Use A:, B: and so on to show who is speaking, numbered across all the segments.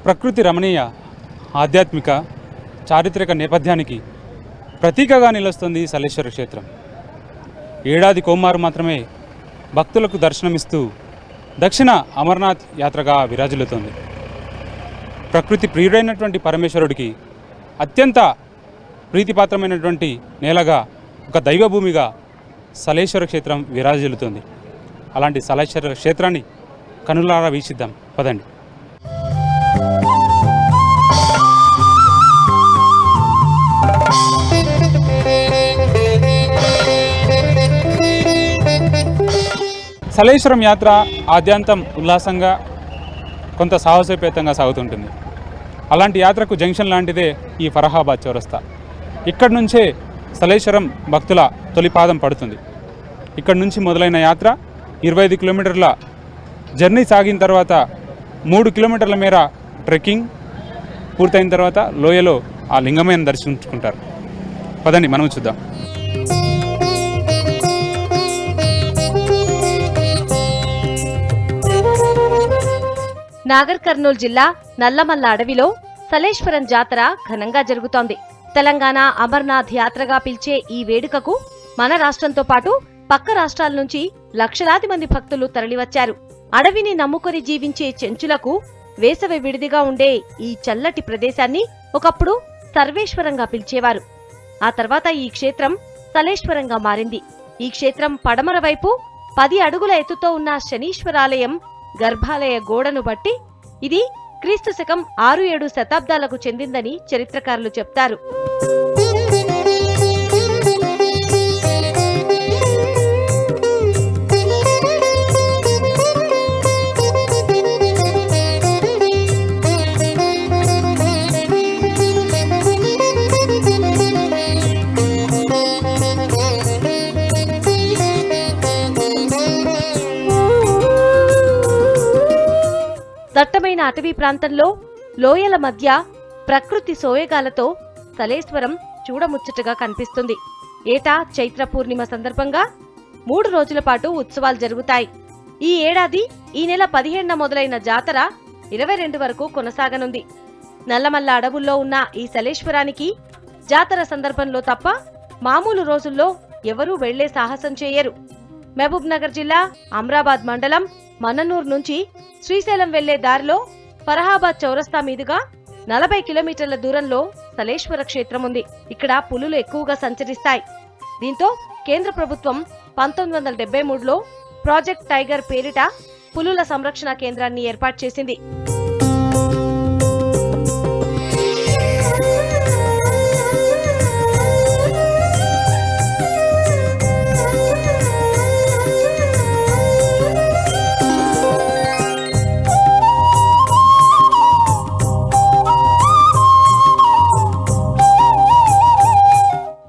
A: ప్రకృతి రమణీయ ఆధ్యాత్మిక చారిత్రక నేపథ్యానికి ప్రతీకగా నిలుస్తుంది సలేశ్వర క్షేత్రం. ఏడాది కోమారు మాత్రమే భక్తులకు దర్శనమిస్తూ దక్షిణ అమర్నాథ్ యాత్రగా విరాజిల్లుతోంది. ప్రకృతి ప్రియుడైనటువంటి పరమేశ్వరుడికి అత్యంత ప్రీతిపాత్రమైనటువంటి నేలగా, ఒక దైవభూమిగా సలేశ్వర క్షేత్రం విరాజిల్లుతోంది. అలాంటి సలేశ్వర క్షేత్రాన్ని కనులారా వీక్షిద్దాం పదండి. సలేశ్వరం యాత్ర ఆద్యాంతం ఉల్లాసంగా, కొంత సాహసోపేతంగా సాగుతుంటుంది. అలాంటి యాత్రకు జంక్షన్ లాంటిదే ఈ ఫరహాబాద్ చౌరస్తా. ఇక్కడి నుంచే సలేశ్వరం భక్తుల తొలిపాదం పడుతుంది. ఇక్కడి నుంచి మొదలైన యాత్ర 25 కిలోమీటర్ల జర్నీ సాగిన తర్వాత 3 కిలోమీటర్ల మేర ట్రెక్కింగ్ పూర్తయిన తర్వాత లోయలో ఆ లింగమయ్యను దర్శించుకుంటారు. పదండి మనం చూద్దాం.
B: నాగర్ కర్నూలు జిల్లా నల్లమల్ల అడవిలో సలేశ్వరం జాతర ఘనంగా జరుగుతోంది. తెలంగాణ అమర్నాథ్ యాత్రగా పిలిచే ఈ వేడుకకు మన రాష్ట్రంతో పాటు పక్క రాష్ట్రాల నుంచి లక్షలాది మంది భక్తులు తరలివచ్చారు. అడవిని నమ్ముకొని జీవించే చెంచులకు వేసవి విడిదిగా ఉండే ఈ చల్లటి ప్రదేశాన్ని ఒకప్పుడు సర్వేశ్వరంగా పిలిచేవారు. ఆ తర్వాత ఈ క్షేత్రం సలేశ్వరంగా మారింది. ఈ క్షేత్రం పడమర వైపు 10 అడుగుల ఎత్తుతో ఉన్న శనీశ్వరాలయం గర్భాలయ గోడను బట్టి ఇది క్రీస్తు శకం 6-7 శతాబ్దాలకు చెందిందని చరిత్రకారులు చెప్తారు. దట్టమైన అటవీ ప్రాంతంలో లోయల మధ్య ప్రకృతి సోయగాలతో సలేశ్వరం చూడముచ్చటగా కనిపిస్తుంది. ఏటా చైత్ర పూర్ణిమ సందర్భంగా 3 రోజుల పాటు ఉత్సవాలు జరుగుతాయి. ఈ ఏడాది ఈ నెల 15న మొదలైన జాతర 22 వరకు కొనసాగనుంది. నల్లమల్ల అడవుల్లో ఉన్న ఈ సలేశ్వరానికి జాతర సందర్భంలో తప్ప మామూలు రోజుల్లో ఎవరూ వెళ్లే సాహసం చేయరు. మహబూబ్ నగర్ జిల్లా అమ్రాబాద్ మండలం మన్ననూరు నుంచి శ్రీశైలం వెళ్లే దారిలో ఫరహాబాద్ చౌరస్తా మీదుగా 40 కిలోమీటర్ల దూరంలో సలేశ్వర క్షేత్రం ఉంది. ఇక్కడ పులులు ఎక్కువగా సంచరిస్తాయి. దీంతో కేంద్ర ప్రభుత్వం 1973లో ప్రాజెక్ట్ టైగర్ పేరిట పులుల సంరక్షణ కేంద్రాన్ని ఏర్పాటు చేసింది.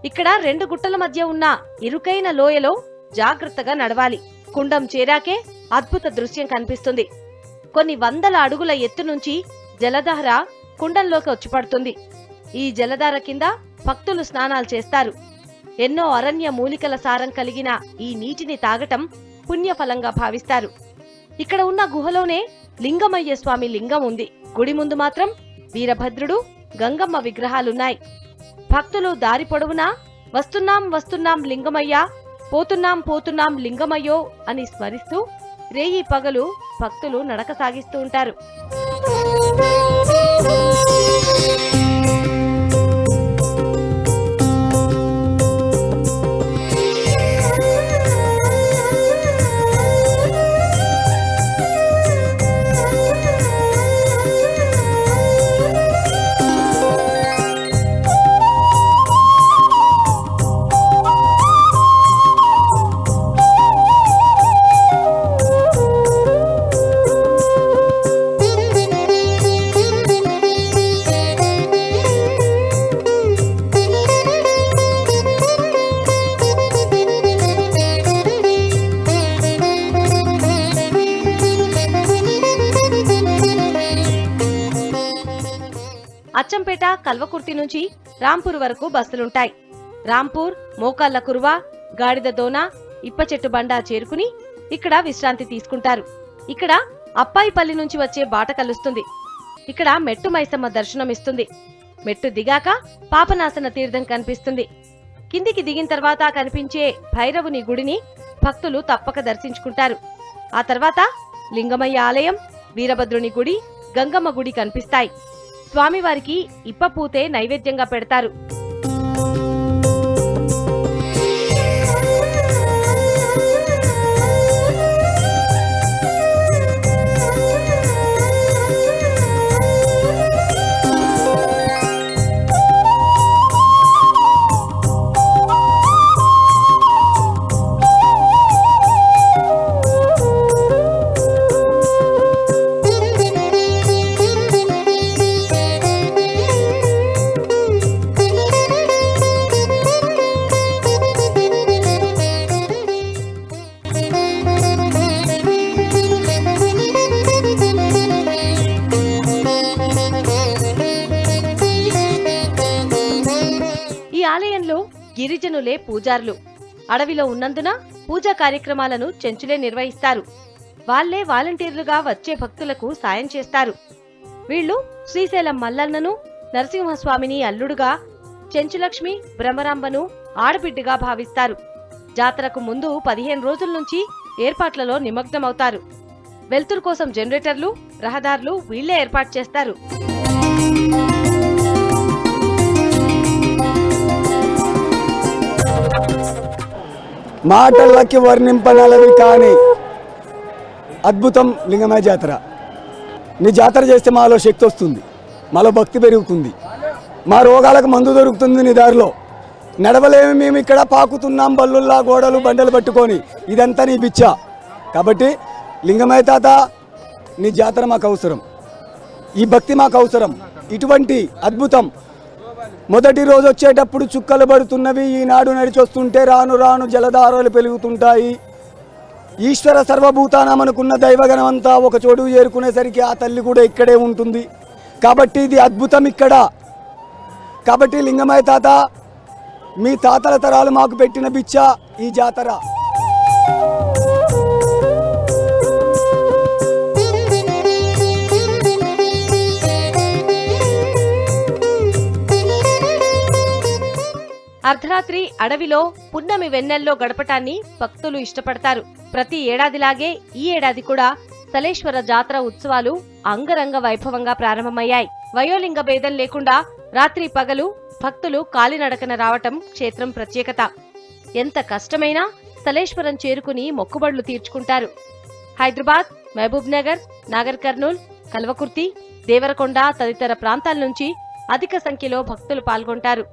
B: ఇక్కడ 2 గుట్టల మధ్య ఉన్న ఇరుకైన లోయలో జాగ్రత్తగా నడవాలి. కుండం చేరాకే అద్భుత దృశ్యం కనిపిస్తుంది. కొన్ని వందల అడుగుల ఎత్తు నుంచి జలధార కుండంలోకి వచ్చిపడుతుంది. ఈ జలధార కింద భక్తులు స్నానాలు చేస్తారు. ఎన్నో అరణ్య మూలికల సారం కలిగిన ఈ నీటిని తాగటం పుణ్యఫలంగా భావిస్తారు. ఇక్కడ ఉన్న గుహలోనే లింగమయ్య స్వామి లింగం ఉంది. గుడి ముందు మాత్రం వీరభద్రుడు, గంగమ్మ విగ్రహాలున్నాయి. భక్తులు దారి పొడవునా వస్తున్నాం వస్తున్నాం లింగమయ్య, పోతున్నాం పోతున్నాం లింగమయ్యో అని స్మరిస్తూ రేయి పగలు భక్తులు నడక సాగిస్తూ ఉంటారు. అచ్చంపేట, కల్వకుర్తి నుంచి రాంపూర్ వరకు బస్సులుంటాయి. రాంపూర్, మోకాళ్ల కురువ, గాడిద దోన, ఇప్పచెట్టు బండా చేరుకుని ఇక్కడ విశ్రాంతి తీసుకుంటారు. ఇక్కడ అప్పాయిపల్లి నుంచి వచ్చే బాట కలుస్తుంది. ఇక్కడ మెట్టు మైసమ్మ దర్శనమిస్తుంది. మెట్టు దిగాక పాపనాశన తీర్థం కనిపిస్తుంది. కిందికి దిగిన తర్వాత కనిపించే భైరవుని గుడిని భక్తులు తప్పక దర్శించుకుంటారు. ఆ తర్వాత లింగమయ్య ఆలయం, వీరభద్రుని గుడి, గంగమ్మ గుడి కనిపిస్తాయి. స్వామివారికి ఇప్పపూతే నైవేద్యంగా పెడతారు. ఆలయంలో గిరిజనులే పూజారులు. అడవిలో ఉన్నందున పూజా కార్యక్రమాలను చెంచులే నిర్వహిస్తారు. వాళ్లే వాలంటీర్లుగా వచ్చే భక్తులకు సాయం చేస్తారు. వీళ్లు శ్రీశైలం మల్లన్నను, నరసింహస్వామిని అల్లుడుగా, చెంచులక్ష్మి, బ్రహ్మరాంబను ఆడబిడ్డగా భావిస్తారు. జాతరకు ముందు 15 రోజుల నుంచి ఏర్పాట్లలో నిమగ్నమవుతారు. వెలుతురు కోసం జనరేటర్లు, రహదారులు వీళ్లే ఏర్పాటు చేస్తారు.
C: మాటలకి వర్ణింపనలవి కాని అద్భుతం లింగమయ్య జాతర. నీ జాతర చేస్తే మాలో శక్తి వస్తుంది, మాలో భక్తి పెరుగుతుంది, మా రోగాలకు మందు దొరుకుతుంది. నీ దారిలో నడవలేమి, మేము ఇక్కడ పాకుతున్నాం బల్లుల్లా గోడలు బండలు పట్టుకొని. ఇదంతా నీ బిచ్చ. కాబట్టి లింగమయ్య తాత, నీ జాతర మాకు అవసరం, ఈ భక్తి మాకు అవసరం. ఇటువంటి అద్భుతం మొదటి రోజు వచ్చేటప్పుడు చుక్కలు పడుతున్నవి, ఈనాడు నడిచొస్తుంటే రాను రాను జలధారలు పెరుగుతుంటాయి. ఈశ్వర సర్వభూతానమనుకున్న దైవగణమంతా ఒక చోటు చేరుకునేసరికి ఆ తల్లి కూడా ఇక్కడే ఉంటుంది. కాబట్టి ఇది అద్భుతం ఇక్కడ. కాబట్టి లింగమయ్య తాత, మీ తాతల తరాలు మాకు పెట్టిన బిచ్చ ఈ జాతర.
B: అర్ధరాత్రి అడవిలో పున్నమి వెన్నెల్లో గడపటాన్ని భక్తులు ఇష్టపడతారు. ప్రతి ఏడాదిలాగే ఈ ఏడాది కూడా సలేశ్వర జాతర ఉత్సవాలు అంగరంగ వైభవంగా ప్రారంభమయ్యాయి. వయోలింగ భేదం లేకుండా రాత్రి పగలు భక్తులు కాలినడకన రావటం క్షేత్రం ప్రత్యేకత. ఎంత కష్టమైనా సలేశ్వరం చేరుకుని మొక్కుబడులు తీర్చుకుంటారు. హైదరాబాద్, మహబూబ్ నగర్, నాగర్ కర్నూల్, కల్వకుర్తి, దేవరకొండ తదితర ప్రాంతాల నుంచి అధిక సంఖ్యలో భక్తులు పాల్గొంటారు.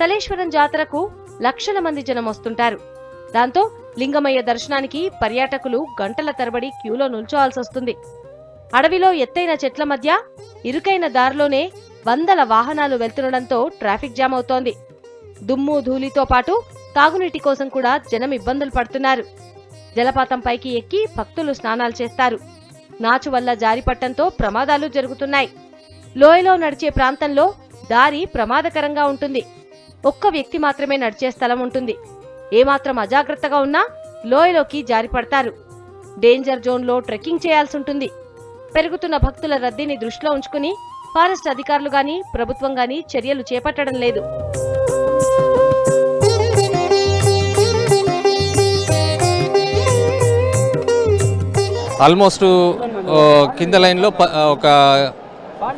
B: సలేశ్వరం జాతరకు లక్షల మంది జనం వస్తుంటారు. దాంతో లింగమయ్య దర్శనానికి పర్యాటకులు గంటల తరబడి క్యూలో నిల్చోవాల్సొస్తుంది. అడవిలో ఎత్తైన చెట్ల మధ్య ఇరుకైన దారిలోనే వందల వాహనాలు వెళ్తుండటంతో ట్రాఫిక్ జామ్ అవుతోంది. దుమ్ము ధూళితో పాటు తాగునీటి కోసం కూడా జనం ఇబ్బందులు పడుతున్నారు. జలపాతం పైకి ఎక్కి భక్తులు స్నానాలు చేస్తారు. నాచు వల్ల జారిపట్టంతో ప్రమాదాలు జరుగుతున్నాయి. లోయలో నడిచే ప్రాంతంలో దారి ప్రమాదకరంగా ఉంటుంది. ఒక్క వ్యక్తి మాత్రమే నడిచే స్థలం ఉంటుంది. ఏమాత్రం అజాగ్రత్తగా ఉన్నా లోయలోకి జారిపడతారు. డేంజర్ జోన్లో ట్రెక్కింగ్ చేయాల్సి ఉంటుంది. పెరుగుతున్న భక్తుల రద్దీని దృష్టిలో ఉంచుకుని ఫారెస్ట్ అధికారులు గాని ప్రభుత్వం గాని చర్యలు చేపట్టడం లేదు.
D: ఆల్మోస్ట్ కింద లైన్లో ఒక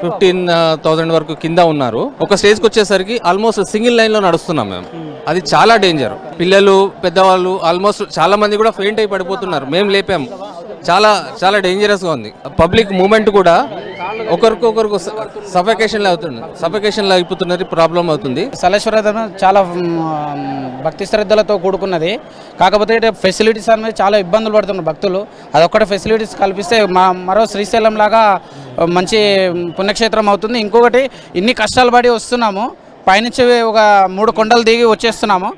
D: 15,000 వరకు కింద ఉన్నారు. ఒక స్టేజ్కి వచ్చేసరికి ఆల్మోస్ట్ సింగిల్ లైన్లో నడుస్తున్నాం మేము. అది చాలా డేంజర్. పిల్లలు, పెద్దవాళ్ళు ఆల్మోస్ట్ చాలా మంది కూడా ఫెయింట్ అయి పడిపోతున్నారు. మేము లేపాము. చాలా చాలా డేంజరస్గా ఉంది. పబ్లిక్ మూమెంట్ కూడా ఒకరికొకరికి సఫకేషన్లో అయిపోతున్నది, ప్రాబ్లం అవుతుంది.
E: సలేశ్వర చాలా భక్తి శ్రద్ధలతో కూడుకున్నది. కాకపోతే ఫెసిలిటీస్ అనేది చాలా ఇబ్బందులు పడుతున్నారు భక్తులు. అదొక్కటి ఫెసిలిటీస్ కల్పిస్తే మరో శ్రీశైలం లాగా మంచి పుణ్యక్షేత్రం అవుతుంది. ఇంకొకటి, ఇన్ని కష్టాలు పడి వస్తున్నాము, పైనుంచి ఒక 3 కొండలు దిగి వచ్చేస్తున్నాము.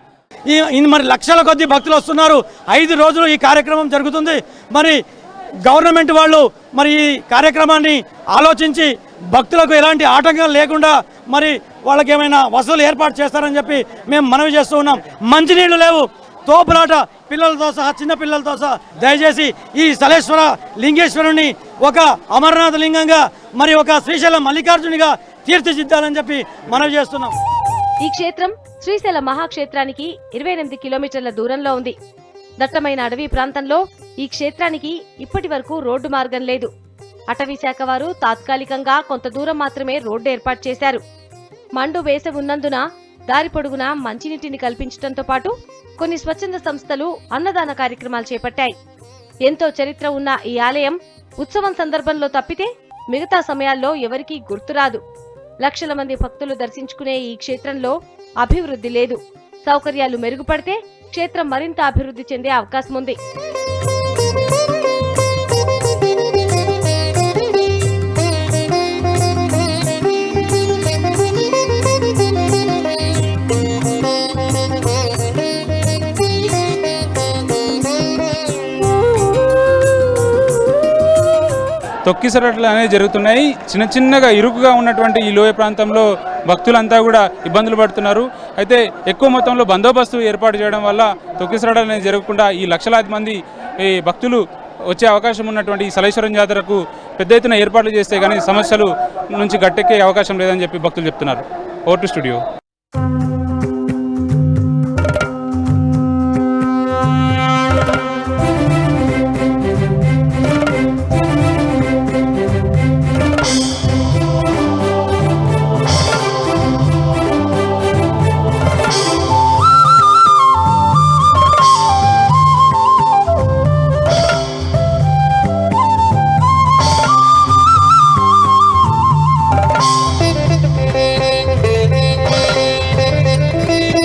F: మరి లక్షల కొద్ది భక్తులు వస్తున్నారు. 5 రోజులు ఈ కార్యక్రమం జరుగుతుంది. మరి గవర్నమెంట్ వాళ్ళు మరి ఈ కార్యక్రమాన్ని ఆలోచించి భక్తులకు ఎలాంటి ఆటంకం లేకుండా మరి వాళ్ళకి ఏమైనా వసతులు ఏర్పాటు చేస్తారని చెప్పి మేము మనవి చేస్తూ ఉన్నాం. మంచినీళ్ళు లేవు, తోపులాట పిల్లలతో సహా చిన్న పిల్లలతో సహా దయచేసి ఈ సలేశ్వర లింగేశ్వరుని ఒక అమర్నాథ్ లింగంగా మరి ఒక శ్రీశైలం మల్లికార్జునిగా తీర్చిదిద్దాలని చెప్పి మనవి చేస్తున్నాం.
B: ఈ క్షేత్రం శ్రీశైల మహాక్షేత్రానికి 28 కిలోమీటర్ల దూరంలో ఉంది. దట్టమైన అడవి ప్రాంతంలో ఈ క్షేత్రానికి ఇప్పటి వరకు రోడ్డు మార్గం లేదు. అటవీ శాఖ వారు తాత్కాలికంగా కొంత దూరం మాత్రమే రోడ్డు ఏర్పాటు చేశారు. మండు వేసవి ఉన్నందున దారి పొడుగునా మంచినీటిని కల్పించడంతో పాటు కొన్ని స్వచ్ఛంద సంస్థలు అన్నదాన కార్యక్రమాలు చేపట్టాయి. ఎంతో చరిత్ర ఉన్న ఈ ఆలయం ఉత్సవం సందర్భంలో తప్పితే మిగతా సమయాల్లో ఎవరికీ గుర్తురాదు. లక్షల మంది భక్తులు దర్శించుకునే ఈ క్షేత్రంలో అభివృద్ధి లేదు. సౌకర్యాలు మెరుగుపడితే క్షేత్రం మరింత అభివృద్ధి చెందే అవకాశం ఉంది.
A: తొక్కిసలాటలు అనేవి జరుగుతున్నాయి. చిన్నగా ఇరుకుగా ఉన్నటువంటి ఈ లోయ ప్రాంతంలో భక్తులంతా కూడా ఇబ్బందులు పడుతున్నారు. అయితే ఎక్కువ మొత్తంలో బందోబస్తు ఏర్పాటు చేయడం వల్ల తొక్కిసలాటలు అనేవి జరగకుండా ఈ లక్షలాది మంది ఈ భక్తులు వచ్చే అవకాశం ఉన్నటువంటి ఈ సలేశ్వరం జాతరకు పెద్ద ఎత్తున ఏర్పాట్లు చేస్తే కానీ సమస్యలు నుంచి గట్టెక్కే అవకాశం లేదని చెప్పి భక్తులు చెప్తున్నారు. Over to studio.